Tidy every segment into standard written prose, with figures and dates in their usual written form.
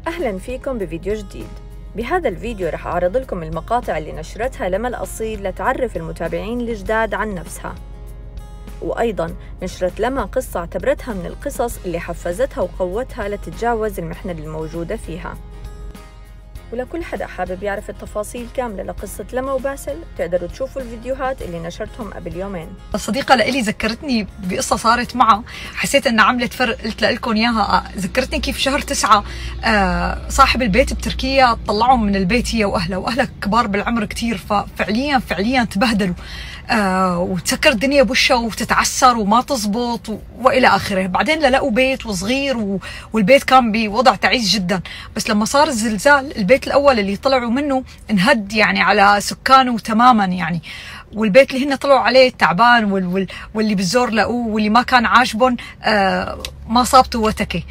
أهلاً فيكم بفيديو جديد. بهذا الفيديو رح أعرض لكم المقاطع اللي نشرتها لما الأصيل لتعرف المتابعين الجداد عن نفسها، وأيضاً نشرت لما قصة اعتبرتها من القصص اللي حفزتها وقوتها لتتجاوز المحنة الموجودة فيها. ولكل حدا حابب يعرف التفاصيل كاملة لقصة لما وباسل تقدروا تشوفوا الفيديوهات اللي نشرتهم قبل يومين. الصديقة لإلي ذكرتني بقصة صارت معها، حسيت إنها عملت فرق، قلت لكم إياها. ذكرتني كيف شهر 9 صاحب البيت بتركيا طلعهم من البيت هي وأهلها كبار بالعمر كتير، ففعليا تبهدلوا وتسكر الدنيا بوشها وتتعسر وما تزبط وإلى آخره. بعدين لقوا بيت وصغير والبيت كان بوضع تعيس جدا، بس لما صار الزلزال البيت الأول اللي طلعوا منه انهد يعني على سكانه تماما يعني، والبيت اللي هن طلعوا عليه تعبان واللي بالزور لقوه واللي ما كان عاجبهم ما صابته وتكي.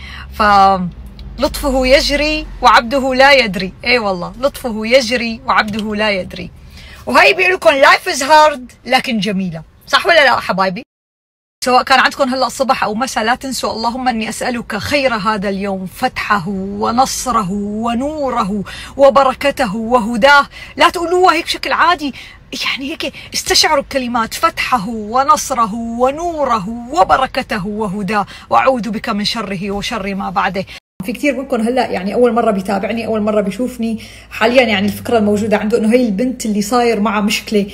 لطفه يجري وعبده لا يدري. اي والله لطفه يجري وعبده لا يدري. وهي بيقول لكم لايف از هارد لكن جميله، صح ولا لا حبايبي؟ سواء كان عندكم هلا صبح او مساء، لا تنسوا اللهم اني اسالك خير هذا اليوم، فتحه ونصره ونوره وبركته وهداه. لا تقولوها هيك بشكل عادي، يعني هيك استشعروا الكلمات: فتحه ونصره ونوره وبركته وهداه، واعوذ بك من شره وشر ما بعده. في كثير منكم هلا يعني اول مره بيتابعني، اول مره بيشوفني حاليا، يعني الفكره الموجوده عنده انه هي البنت اللي صاير معها مشكله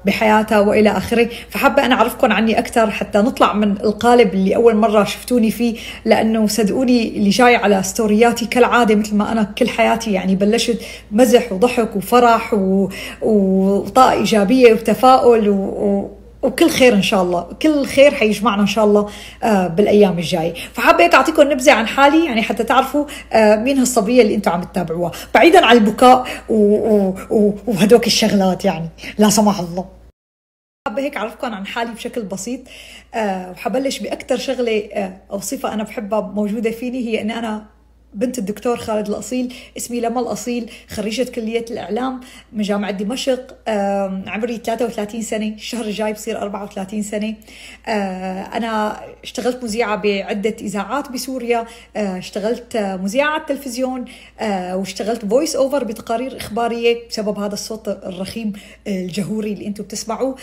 بحياتها والى اخره، فحابه انا اعرفكم عني اكثر حتى نطلع من القالب اللي اول مره شفتوني فيه، لانه صدقوني اللي جاي على ستورياتي كالعاده مثل ما انا كل حياتي يعني بلشت مزح وضحك وفرح وطاقه ايجابيه وتفاؤل وكل خير ان شاء الله، كل خير حيجمعنا ان شاء الله بالايام الجايه. فحابه هيك اعطيكم نبذه عن حالي يعني حتى تعرفوا مين هالصبيه اللي انتم عم تتابعوها، بعيدا عن البكاء وهدوك الشغلات يعني لا سمح الله. حابه هيك اعرفكم عن حالي بشكل بسيط، وحبلش باكثر شغله او صفه انا بحبها موجوده فيني، هي اني انا بنت الدكتور خالد الأصيل. اسمي لما الأصيل، خريجة كلية الإعلام من جامعة دمشق. عمري 33 سنة، الشهر الجاي بصير 34 سنة. أنا اشتغلت مذيعة بعدة إذاعات بسوريا، اشتغلت مذيعة على التلفزيون، واشتغلت فويس أوفر بتقارير إخبارية بسبب هذا الصوت الرخيم الجهوري اللي أنتم بتسمعوه.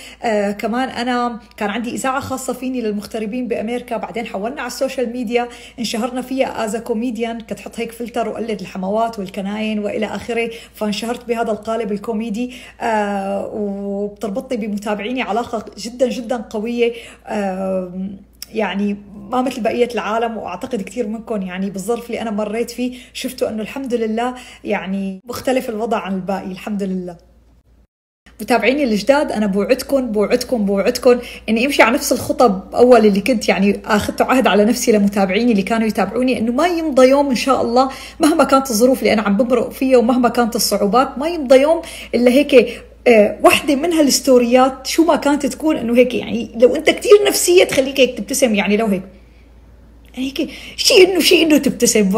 كمان أنا كان عندي إذاعة خاصة فيني للمغتربين بأمريكا، بعدين حولنا على السوشيال ميديا، انشهرنا فيها از كوميديان، تحط هيك فلتر وقلد الحموات والكناين والى اخره، فانشهرت بهذا القالب الكوميدي. وبتربطني بمتابعيني علاقه جدا جدا قويه، يعني ما مثل بقيه العالم. واعتقد كثير منكم يعني بالظرف اللي انا مريت فيه شفتوا انه الحمد لله يعني مختلف الوضع عن الباقي الحمد لله. متابعيني الجداد، انا بوعدكم اني امشي على نفس الخطب اول اللي كنت يعني اخذت عهد على نفسي لمتابعيني اللي كانوا يتابعوني، انه ما يمضى يوم ان شاء الله مهما كانت الظروف اللي انا عم بمرق فيها ومهما كانت الصعوبات، ما يمضى يوم الا هيك وحده من هالستوريات شو ما كانت تكون انه هيك يعني لو انت كثير نفسيه تخليك هيك تبتسم، يعني لو هيك هيك شيء انه تبتسم.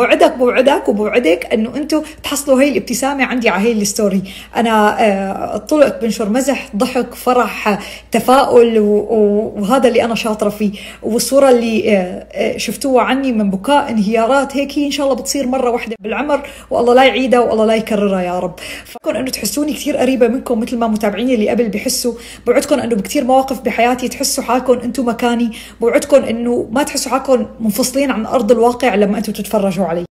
بوعدك انه انتم تحصلوا هي الابتسامه عندي على هي الستوري. انا طلعت بنشر مزح، ضحك، فرح، تفاؤل، وهذا اللي انا شاطره فيه. والصوره اللي شفتوها عني من بكاء انهيارات هيك، هي ان شاء الله بتصير مره واحده بالعمر، والله لا يعيدها والله لا يكررها يا رب. فكون انه تحسوني كثير قريبه منكم مثل ما متابعيني اللي قبل بحسوا. بوعدكم انه بكثير مواقف بحياتي تحسوا حالكم انتم مكاني. بوعدكم انه ما تحسوا حالكم منفصلين عن ارض الواقع لما انتم تتفرجوا علي.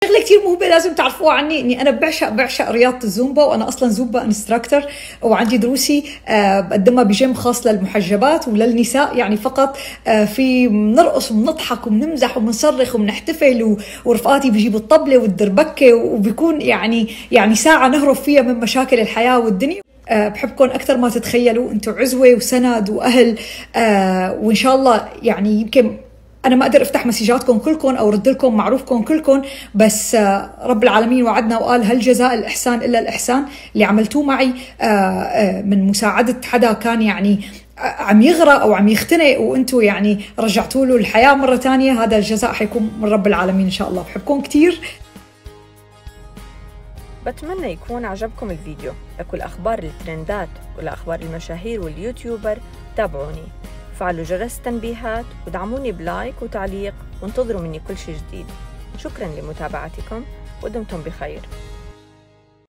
شغله كثير مهمه لازم تعرفوها عني، اني انا بعشق رياضه الزومبا، وانا اصلا زومبا انستراكتور، وعندي دروسي بقدمها بجيم خاص للمحجبات وللنساء يعني فقط. في بنرقص وبنضحك وبنمزح وبنصرخ وبنحتفل، ورفقاتي بيجيبوا الطبله والدربكه، وبيكون يعني ساعه نهرب فيها من مشاكل الحياه والدنيا. بحبكم أكثر ما تتخيلوا، أنتم عزوة وسند وأهل، وإن شاء الله يعني يمكن أنا ما أقدر أفتح مسجاتكم كلكم أو رد لكم معروفكم كلكم، بس رب العالمين وعدنا وقال: هل جزاء الإحسان إلا الإحسان. اللي عملتوه معي من مساعدة حدا كان يعني عم يغرق أو عم يختنق وأنتم يعني رجعتوا له الحياة مرة تانية، هذا الجزاء حيكون من رب العالمين إن شاء الله. بحبكم كتير. بتمنى يكون عجبكم الفيديو. لكل أخبار الترندات والأخبار المشاهير واليوتيوبر تابعوني، فعلوا جرس التنبيهات ودعموني بلايك وتعليق، وانتظروا مني كل شي جديد. شكراً لمتابعتكم ودمتم بخير.